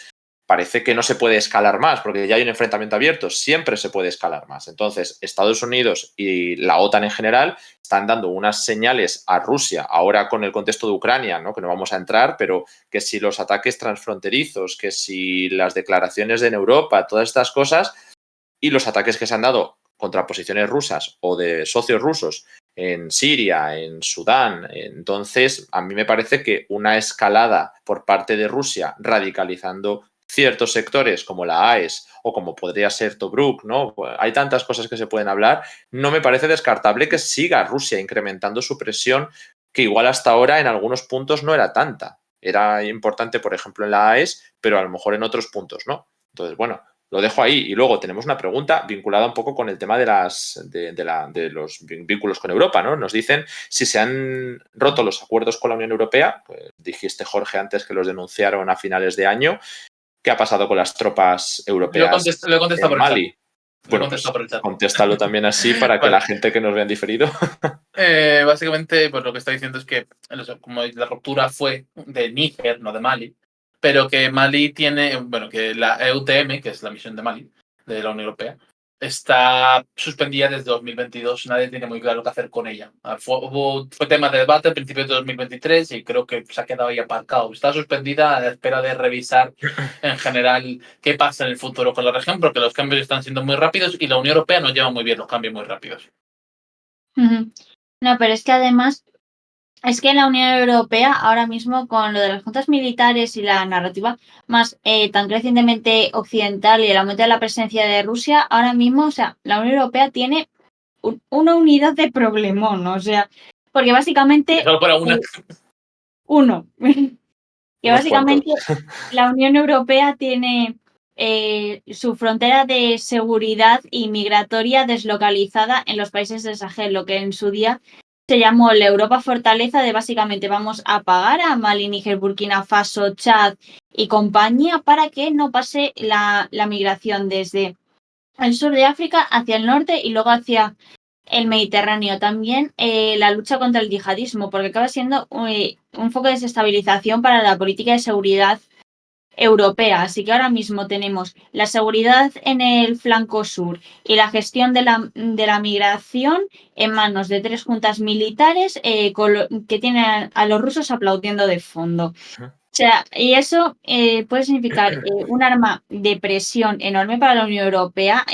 parece que no se puede escalar más, porque ya hay un enfrentamiento abierto, siempre se puede escalar más. Entonces, Estados Unidos y la OTAN en general están dando unas señales a Rusia, ahora con el contexto de Ucrania, ¿no? Que no vamos a entrar, pero que si los ataques transfronterizos, que si las declaraciones en Europa, todas estas cosas, y los ataques que se han dado contra posiciones rusas o de socios rusos en Siria, en Sudán. Entonces, a mí me parece que una escalada por parte de Rusia radicalizando ciertos sectores como la AES o como podría ser Tobruk, ¿no? Hay tantas cosas que se pueden hablar. No me parece descartable que siga Rusia incrementando su presión, que igual hasta ahora en algunos puntos no era tanta. Era importante, por ejemplo, en la AES, pero a lo mejor en otros puntos no. Entonces, bueno, lo dejo ahí. Y luego tenemos una pregunta vinculada un poco con el tema de los vínculos con Europa, ¿no? Nos dicen si se han roto los acuerdos con la Unión Europea. Pues dijiste, Jorge, antes que los denunciaron a finales de año. ¿Qué ha pasado con las tropas europeas Lo he contestado en por el Mali? chat. Bueno, pues contéstalo también así para que Vale. la gente que nos vea en diferido. Básicamente, pues lo que está diciendo es que como la ruptura fue de Níger, no de Mali, pero que Mali tiene, bueno, que la EUTM, que es la misión de Mali, de la Unión Europea, está suspendida desde 2022. Nadie tiene muy claro qué hacer con ella. Fue tema de debate a principios de 2023 y creo que se ha quedado ahí aparcado. Está suspendida a la espera de revisar en general qué pasa en el futuro con la región, porque los cambios están siendo muy rápidos y la Unión Europea no lleva muy bien los cambios muy rápidos. No, pero es que además, es que la Unión Europea ahora mismo con lo de las juntas militares y la narrativa más tan crecientemente occidental y el aumento de la presencia de Rusia, ahora mismo, o sea, la Unión Europea tiene una unidad de problemón, ¿no? O sea, porque básicamente Solo para una. uno, que Unos básicamente cuantos. la Unión Europea tiene su frontera de seguridad y migratoria deslocalizada en los países del Sahel, lo que en su día se llamó la Europa Fortaleza, de básicamente vamos a pagar a Mali, Níger, Burkina Faso, Chad y compañía para que no pase la migración desde el sur de África hacia el norte y luego hacia el Mediterráneo. También la lucha contra el yihadismo, porque acaba siendo un foco de desestabilización para la política de seguridad europea. Así que ahora mismo tenemos la seguridad en el flanco sur y la gestión de la migración en manos de 3 juntas militares que tienen a los rusos aplaudiendo de fondo. O sea, y eso puede significar un arma de presión enorme para la Unión Europea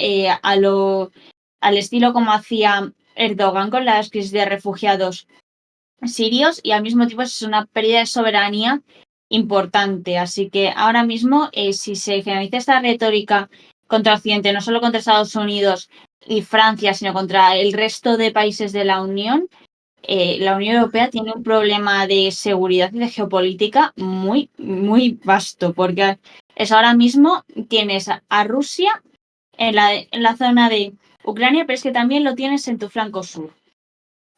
al estilo como hacía Erdogan con las crisis de refugiados sirios, y al mismo tiempo es una pérdida de soberanía importante. Así que ahora mismo, si se generaliza esta retórica contra Occidente, no solo contra Estados Unidos y Francia, sino contra el resto de países de la Unión Europea tiene un problema de seguridad y de geopolítica muy, muy vasto, porque es ahora mismo tienes a Rusia en la zona de Ucrania, pero es que también lo tienes en tu flanco sur.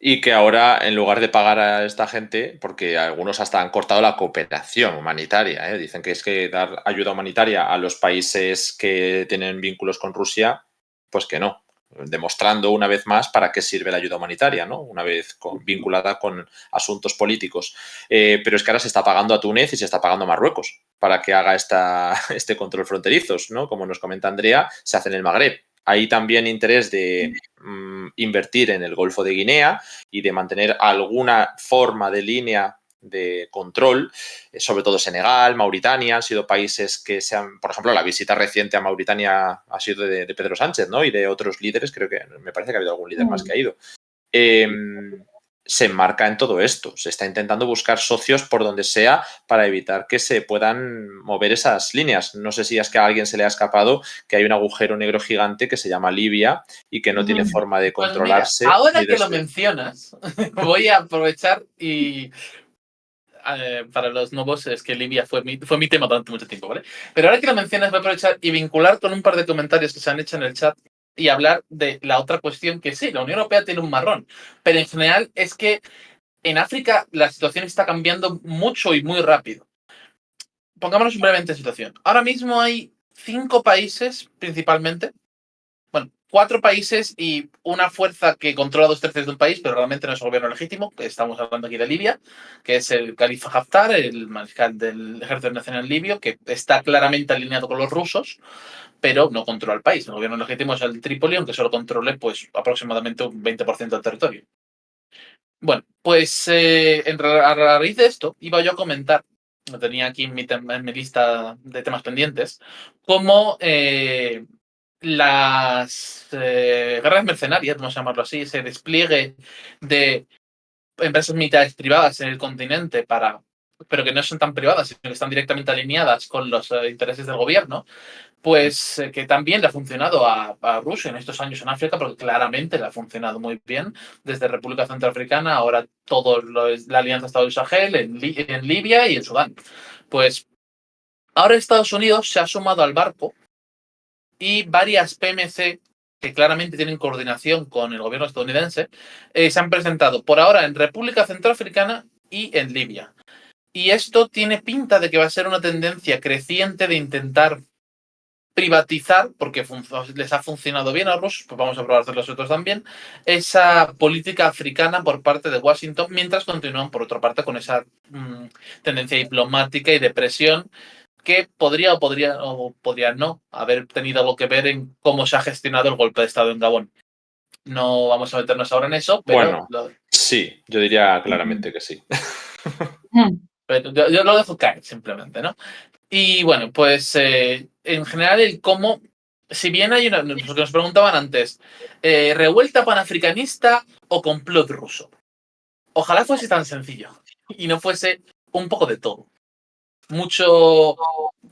Y que ahora, en lugar de pagar a esta gente, porque algunos hasta han cortado la cooperación humanitaria, dicen que es que dar ayuda humanitaria a los países que tienen vínculos con Rusia, pues que no, demostrando una vez más para qué sirve la ayuda humanitaria, ¿no? Una vez vinculada con asuntos políticos. Pero es que ahora se está pagando a Túnez y se está pagando a Marruecos para que haga este control fronterizos, ¿no? Como nos comenta Andrea, se hace en el Magreb. Hay también interés de invertir en el Golfo de Guinea y de mantener alguna forma de línea de control, sobre todo Senegal, Mauritania, han sido países que por ejemplo, la visita reciente a Mauritania ha sido de Pedro Sánchez, ¿no? Y de otros líderes, creo que me parece que ha habido algún líder más que ha ido. Se enmarca en todo esto. Se está intentando buscar socios por donde sea para evitar que se puedan mover esas líneas. No sé si es que a alguien se le ha escapado que hay un agujero negro gigante que se llama Libia y que no tiene forma de controlarse. Pues mira, ahora que lo mencionas, voy a aprovechar y para los nuevos es que Libia fue mi tema durante mucho tiempo, ¿vale? Pero ahora que lo mencionas voy a aprovechar y vincular con un par de comentarios que se han hecho en el chat y hablar de la otra cuestión que sí, la Unión Europea tiene un marrón, pero en general es que en África la situación está cambiando mucho y muy rápido. Pongámonos brevemente en situación. Ahora mismo hay 5 países principalmente, bueno, 4 países y una fuerza que controla 2/3 de un país, pero realmente no es un gobierno legítimo, que estamos hablando aquí de Libia, que es el Khalifa Haftar, el mariscal del Ejército Nacional Libio, que está claramente alineado con los rusos, pero no controla el país. El gobierno legítimo es el Trípoli, aunque solo controle pues, aproximadamente un 20% del territorio. Bueno, pues a raíz de esto iba yo a comentar, lo tenía aquí en mi lista de temas pendientes, cómo las guerras mercenarias, vamos a llamarlo así, ese despliegue de empresas militares privadas en el continente pero que no son tan privadas, sino que están directamente alineadas con los intereses del gobierno, pues que también le ha funcionado a Rusia en estos años en África, porque claramente le ha funcionado muy bien, desde República Centroafricana, ahora todo es la Alianza Estado del Sahel, en Libia y en Sudán. Pues ahora Estados Unidos se ha sumado al barco y varias PMC que claramente tienen coordinación con el gobierno estadounidense, se han presentado por ahora en República Centroafricana y en Libia. Y esto tiene pinta de que va a ser una tendencia creciente de intentar privatizar, porque les ha funcionado bien a los rusos, pues vamos a probar los otros también, esa política africana por parte de Washington, mientras continúan, por otra parte, con esa tendencia diplomática y de presión que podría o podría no haber tenido algo que ver en cómo se ha gestionado el golpe de Estado en Gabón. No vamos a meternos ahora en eso, pero... Bueno, sí, yo diría claramente que sí. Pero yo lo dejo caer, simplemente, ¿no? Y bueno, pues en general el cómo, si bien hay lo que nos preguntaban antes, revuelta panafricanista o complot ruso. Ojalá fuese tan sencillo y no fuese un poco de todo.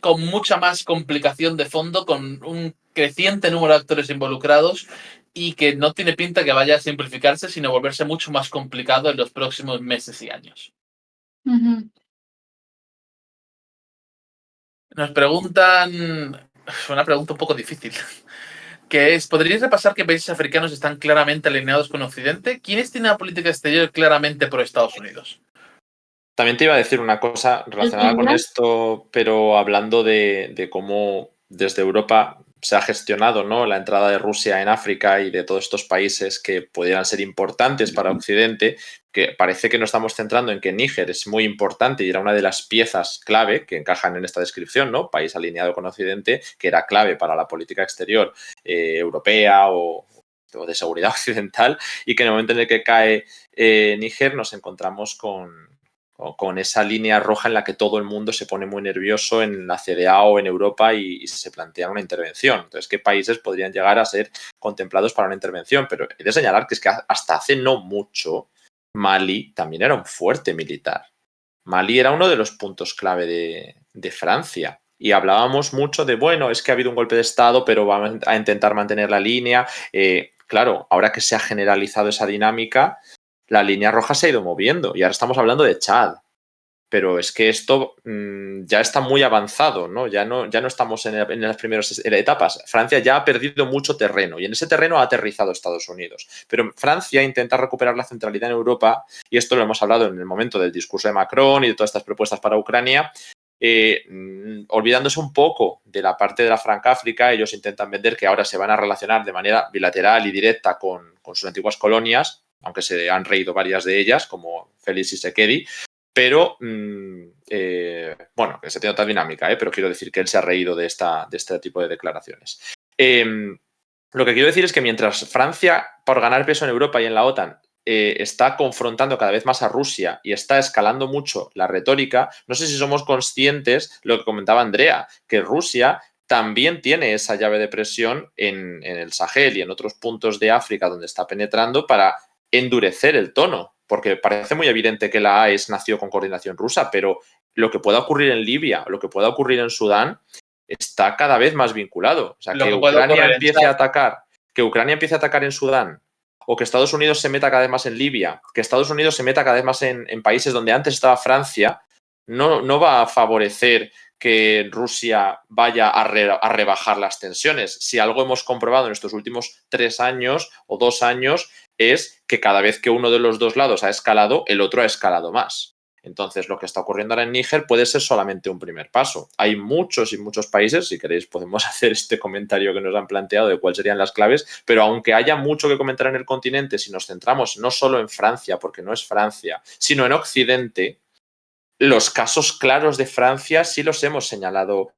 Con mucha más complicación de fondo, con un creciente número de actores involucrados y que no tiene pinta que vaya a simplificarse, sino volverse mucho más complicado en los próximos meses y años. Nos preguntan, una pregunta un poco difícil, que es, ¿podríais repasar qué países africanos están claramente alineados con Occidente? ¿Quiénes tienen una política exterior claramente pro Estados Unidos? También te iba a decir una cosa relacionada con esto, pero hablando de cómo desde Europa se ha gestionado, ¿no?, la entrada de Rusia en África y de todos estos países que pudieran ser importantes para Occidente, que parece que nos estamos centrando en que Níger es muy importante y era una de las piezas clave que encajan en esta descripción, ¿no?, país alineado con Occidente, que era clave para la política exterior europea o de seguridad occidental, y que en el momento en el que cae Níger nos encontramos con esa línea roja en la que todo el mundo se pone muy nervioso en la CDA o en Europa y se plantea una intervención. Entonces, ¿qué países podrían llegar a ser contemplados para una intervención? Pero he de señalar que es que hasta hace no mucho Mali también era un fuerte militar. Mali era uno de los puntos clave de Francia. Y hablábamos mucho de, bueno, es que ha habido un golpe de Estado, pero vamos a intentar mantener la línea. Claro, ahora que se ha generalizado esa dinámica, la línea roja se ha ido moviendo y ahora estamos hablando de Chad. Pero es que esto ya está muy avanzado, ¿no? Ya no estamos en las primeras etapas. Francia ya ha perdido mucho terreno y en ese terreno ha aterrizado Estados Unidos. Pero Francia intenta recuperar la centralidad en Europa, y esto lo hemos hablado en el momento del discurso de Macron y de todas estas propuestas para Ucrania, olvidándose un poco de la parte de la Franca África. Ellos intentan vender que ahora se van a relacionar de manera bilateral y directa con sus antiguas colonias, aunque se han reído varias de ellas, como Félix Tshisekedi. Pero, bueno, que se tiene otra dinámica, pero quiero decir que él se ha reído de este tipo de declaraciones. Lo que quiero decir es que mientras Francia, por ganar peso en Europa y en la OTAN, está confrontando cada vez más a Rusia y está escalando mucho la retórica, no sé si somos conscientes, lo que comentaba Andrea, que Rusia también tiene esa llave de presión en el Sahel y en otros puntos de África donde está penetrando para endurecer el tono, porque parece muy evidente que la AES nació con coordinación rusa, pero lo que pueda ocurrir en Libia, lo que pueda ocurrir en Sudán, está cada vez más vinculado. O sea, que Ucrania empiece a atacar en Sudán, o que Estados Unidos se meta cada vez más en Libia, que Estados Unidos se meta cada vez más en países donde antes estaba Francia, no va a favorecer que Rusia vaya a rebajar las tensiones. Si algo hemos comprobado en estos últimos 3 años o 2 años es que cada vez que uno de los dos lados ha escalado, el otro ha escalado más. Entonces, lo que está ocurriendo ahora en Níger puede ser solamente un primer paso. Hay muchos y muchos países, si queréis podemos hacer este comentario que nos han planteado de cuáles serían las claves, pero aunque haya mucho que comentar en el continente, si nos centramos no solo en Francia, porque no es Francia, sino en Occidente, los casos claros de Francia sí los hemos señalado.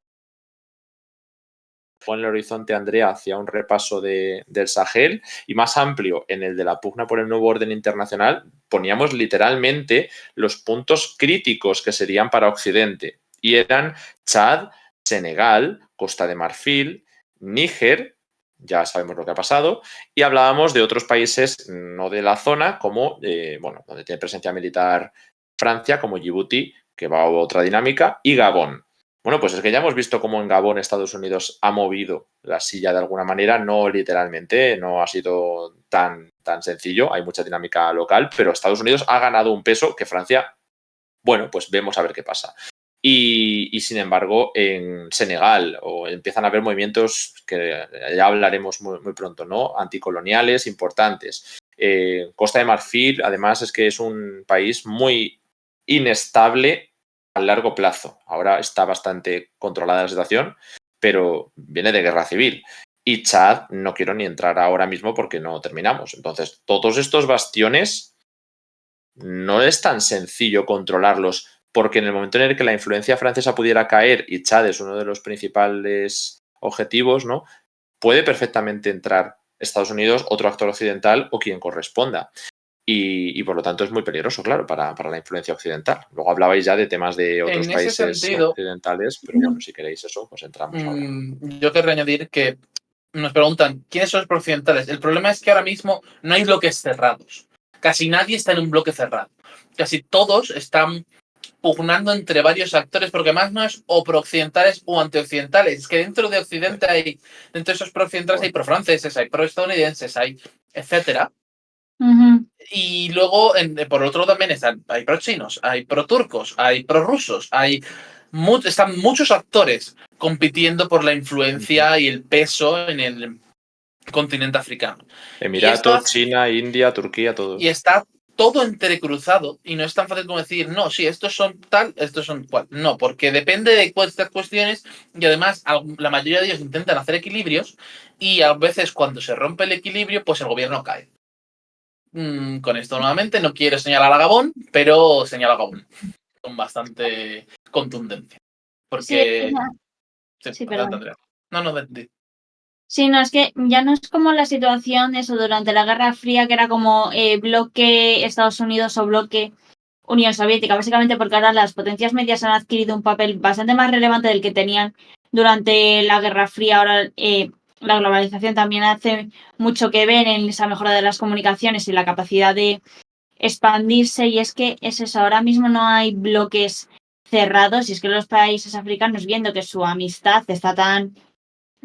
En el horizonte, Andrea, hacia un repaso del Sahel y más amplio en el de la pugna por el nuevo orden internacional, poníamos literalmente los puntos críticos que serían para Occidente y eran Chad, Senegal, Costa de Marfil, Níger, ya sabemos lo que ha pasado, y hablábamos de otros países no de la zona como, donde tiene presencia militar Francia, como Djibouti, que va a otra dinámica, y Gabón. Bueno, pues es que ya hemos visto cómo en Gabón Estados Unidos ha movido la silla de alguna manera, no literalmente, no ha sido tan sencillo, hay mucha dinámica local, pero Estados Unidos ha ganado un peso que Francia, bueno, pues vemos a ver qué pasa. Y sin embargo, en Senegal empiezan a haber movimientos que ya hablaremos muy pronto, ¿no? Anticoloniales importantes. Costa de Marfil, además, es que es un país muy inestable a largo plazo. Ahora está bastante controlada la situación, pero viene de guerra civil. Y Chad no quiero ni entrar ahora mismo porque no terminamos. Entonces, todos estos bastiones no es tan sencillo controlarlos, porque en el momento en el que la influencia francesa pudiera caer y Chad es uno de los principales objetivos, ¿no? Puede perfectamente entrar Estados Unidos, otro actor occidental o quien corresponda. Y por lo tanto es muy peligroso, claro, para la influencia occidental. Luego hablabais ya de temas de otros En ese países sentido, occidentales, pero bueno, si queréis eso, pues entramos ahora. yo querría añadir que nos preguntan, ¿quiénes son los occidentales? El problema es que ahora mismo no hay bloques cerrados. Casi nadie está en un bloque cerrado. Casi todos están pugnando entre varios actores, porque más no es o pro-occidentales o anti-occidentales. Es que dentro de Occidente dentro de esos pro-occidentales hay pro-franceses, hay pro-estadounidenses, hay etcétera. Y luego, por otro lado, también hay pro-chinos, hay pro-turcos, hay pro-rusos, están muchos actores compitiendo por la influencia y el peso en el continente africano. Emiratos, China, India, Turquía, todos. Y está todo entrecruzado y no es tan fácil como decir, no, sí, estos son tal, estos son cual. No, porque depende de estas cuestiones y además la mayoría de ellos intentan hacer equilibrios y a veces cuando se rompe el equilibrio, pues el gobierno cae. Con esto nuevamente no quiero señalar a Gabón, pero señalo a Gabón con bastante contundencia. Porque... Sí, perdón. No. Sí, no, es que ya no es como la situación de eso durante la Guerra Fría, que era como bloque Estados Unidos o bloque Unión Soviética, básicamente porque ahora las potencias medias han adquirido un papel bastante más relevante del que tenían durante la Guerra Fría. Ahora la globalización también hace mucho que ver en esa mejora de las comunicaciones y la capacidad de expandirse, y es que es eso, ahora mismo no hay bloques cerrados y es que los países africanos, viendo que su amistad está tan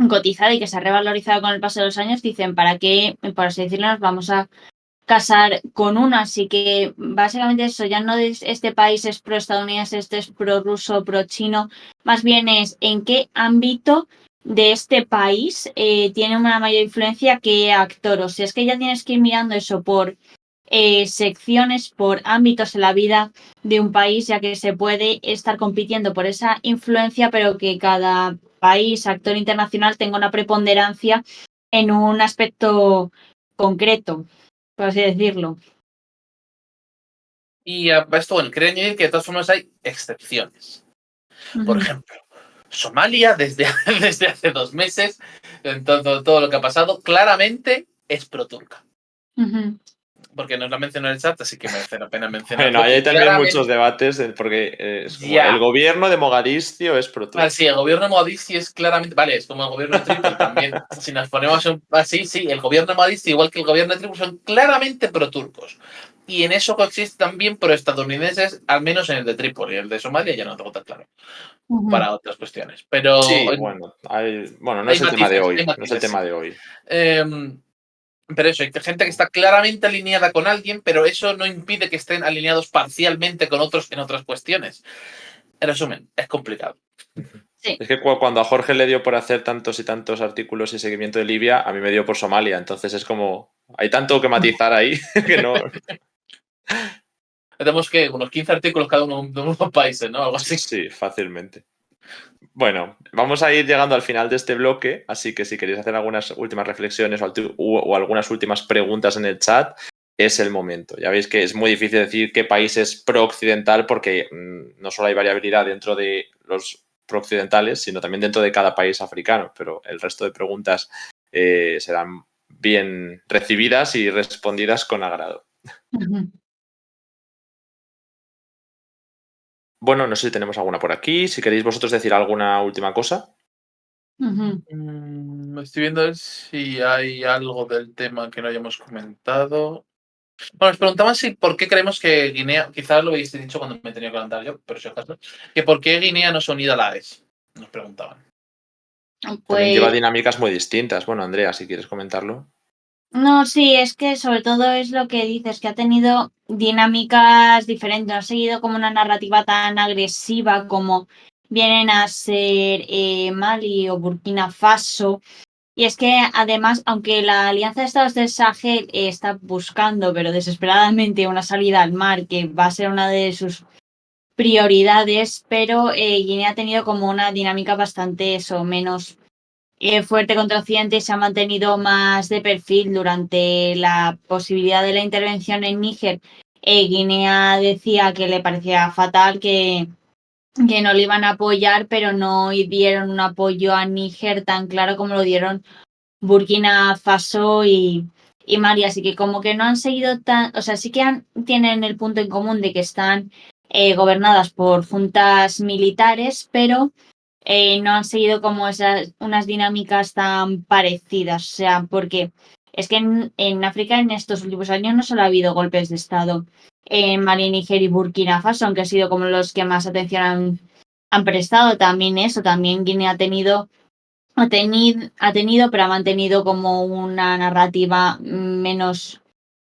cotizada y que se ha revalorizado con el paso de los años, dicen, ¿para qué, por así decirlo, nos vamos a casar con uno? Así que básicamente eso, ya no es este país es pro-estadounidense, este es pro-ruso, pro-chino, más bien es en qué ámbito de este país tiene una mayor influencia que actor. O sea, es que ya tienes que ir mirando eso por secciones, por ámbitos en la vida de un país, ya que se puede estar compitiendo por esa influencia, pero que cada país, actor internacional, tenga una preponderancia en un aspecto concreto, por así decirlo. Y a esto, bueno, quería añadir que de todas formas hay excepciones. Por ejemplo, Somalia, desde hace 2 meses, en todo lo que ha pasado, claramente es pro-turca. Porque nos lo ha mencionado en el chat, así que merece la pena mencionarlo. Bueno, hay también muchos debates, porque es como el gobierno de Mogadiscio es pro-turco. Sí, el gobierno de Mogadiscio es claramente... Vale, es como el gobierno de Trípoli también. Si nos ponemos así, sí, el gobierno de Mogadiscio, igual que el gobierno de Trípoli, son claramente pro-turcos. Y en eso coexiste también pro-estadounidenses, al menos en el de Trípoli. El de Somalia ya no tengo tan claro. Para otras cuestiones. Pero... Sí, bueno, no es el tema de hoy. No es el tema de hoy. Pero eso, hay gente que está claramente alineada con alguien, pero eso no impide que estén alineados parcialmente con otros en otras cuestiones. En resumen, es complicado. Sí. Es que cuando a Jorge le dio por hacer tantos y tantos artículos y seguimiento de Libia, a mí me dio por Somalia. Entonces es como, hay tanto que matizar ahí que no... Tenemos que unos 15 artículos cada uno de unos países, ¿no? Algo así. Sí, fácilmente. Bueno, vamos a ir llegando al final de este bloque, así que si queréis hacer algunas últimas reflexiones o algunas últimas preguntas en el chat, es el momento. Ya veis que es muy difícil decir qué país es pro-occidental porque no solo hay variabilidad dentro de los pro-occidentales, sino también dentro de cada país africano, pero el resto de preguntas serán bien recibidas y respondidas con agrado. Bueno, no sé si tenemos alguna por aquí. Si queréis vosotros decir alguna última cosa. Estoy viendo si hay algo del tema que no hayamos comentado. Bueno, nos preguntaban si por qué creemos que Guinea, quizás lo habéis dicho cuando me he tenido que levantar yo, pero si acaso, que por qué Guinea no se ha unido a la AES. Nos preguntaban. También lleva Pues dinámicas muy distintas. Bueno, Andrea, si quieres comentarlo. no, sí, es que sobre todo es lo que dices, que ha tenido dinámicas diferentes, no ha seguido como una narrativa tan agresiva como vienen a ser Mali o Burkina Faso. Y es que además, aunque la Alianza de Estados del Sahel está buscando, pero desesperadamente, una salida al mar, que va a ser una de sus prioridades, pero Guinea ha tenido como una dinámica bastante eso, menos fuerte contra Occidente, se ha mantenido más de perfil durante la posibilidad de la intervención en Níger. Guinea decía que le parecía fatal que no le iban a apoyar, pero no dieron un apoyo a Níger tan claro como lo dieron Burkina Faso y Mali, así que como que no han seguido tan, o sea, sí que tienen el punto en común de que están gobernadas por juntas militares, pero no han seguido como unas dinámicas tan parecidas, o sea, porque es que en África en estos últimos años no solo ha habido golpes de Estado en Mali, Níger y Burkina Faso, aunque han sido como los que más atención han prestado, también eso, también Guinea ha tenido, pero ha mantenido como una narrativa menos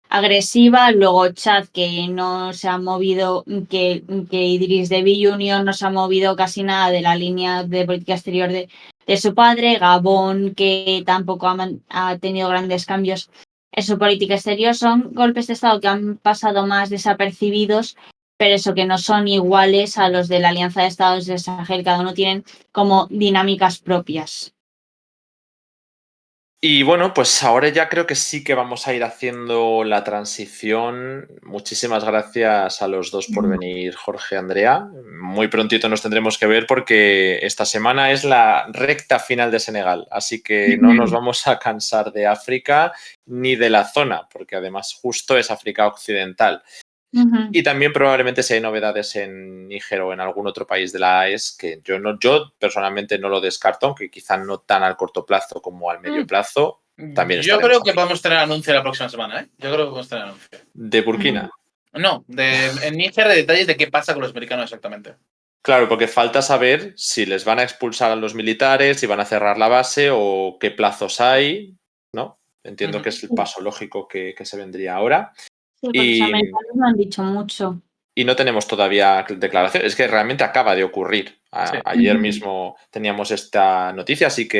agresiva. Luego Chad, que no se ha movido, que Idris Deby Jr. no se ha movido casi nada de la línea de política exterior de su padre. Gabón, que tampoco ha tenido grandes cambios en su política exterior. Son golpes de Estado que han pasado más desapercibidos, pero eso que no son iguales a los de la Alianza de Estados del Sahel. Cada uno tienen como dinámicas propias. Y bueno, pues ahora ya creo que sí que vamos a ir haciendo la transición. Muchísimas gracias a los dos por venir, Jorge y Andrea. Muy prontito nos tendremos que ver porque esta semana es la recta final de Senegal, así que no nos vamos a cansar de África ni de la zona, porque además justo es África Occidental. Y también probablemente si hay novedades en Níger o en algún otro país de la AES, que yo personalmente no lo descarto, aunque quizá no tan al corto plazo como al medio plazo, también Yo estaremos creo que aquí. podemos tener anuncio la próxima semana, ¿eh? Yo creo que podemos tener anuncio. De Burkina. No, en Níger de detalles de qué pasa con los americanos exactamente. Claro, porque falta saber si les van a expulsar a los militares, si van a cerrar la base o qué plazos hay, ¿no? Entiendo que es el paso lógico que se vendría ahora. Sí, porque los americanos no han dicho mucho. Y no tenemos todavía declaraciones. Es que realmente acaba de ocurrir. Sí. Ayer mismo teníamos esta noticia, así que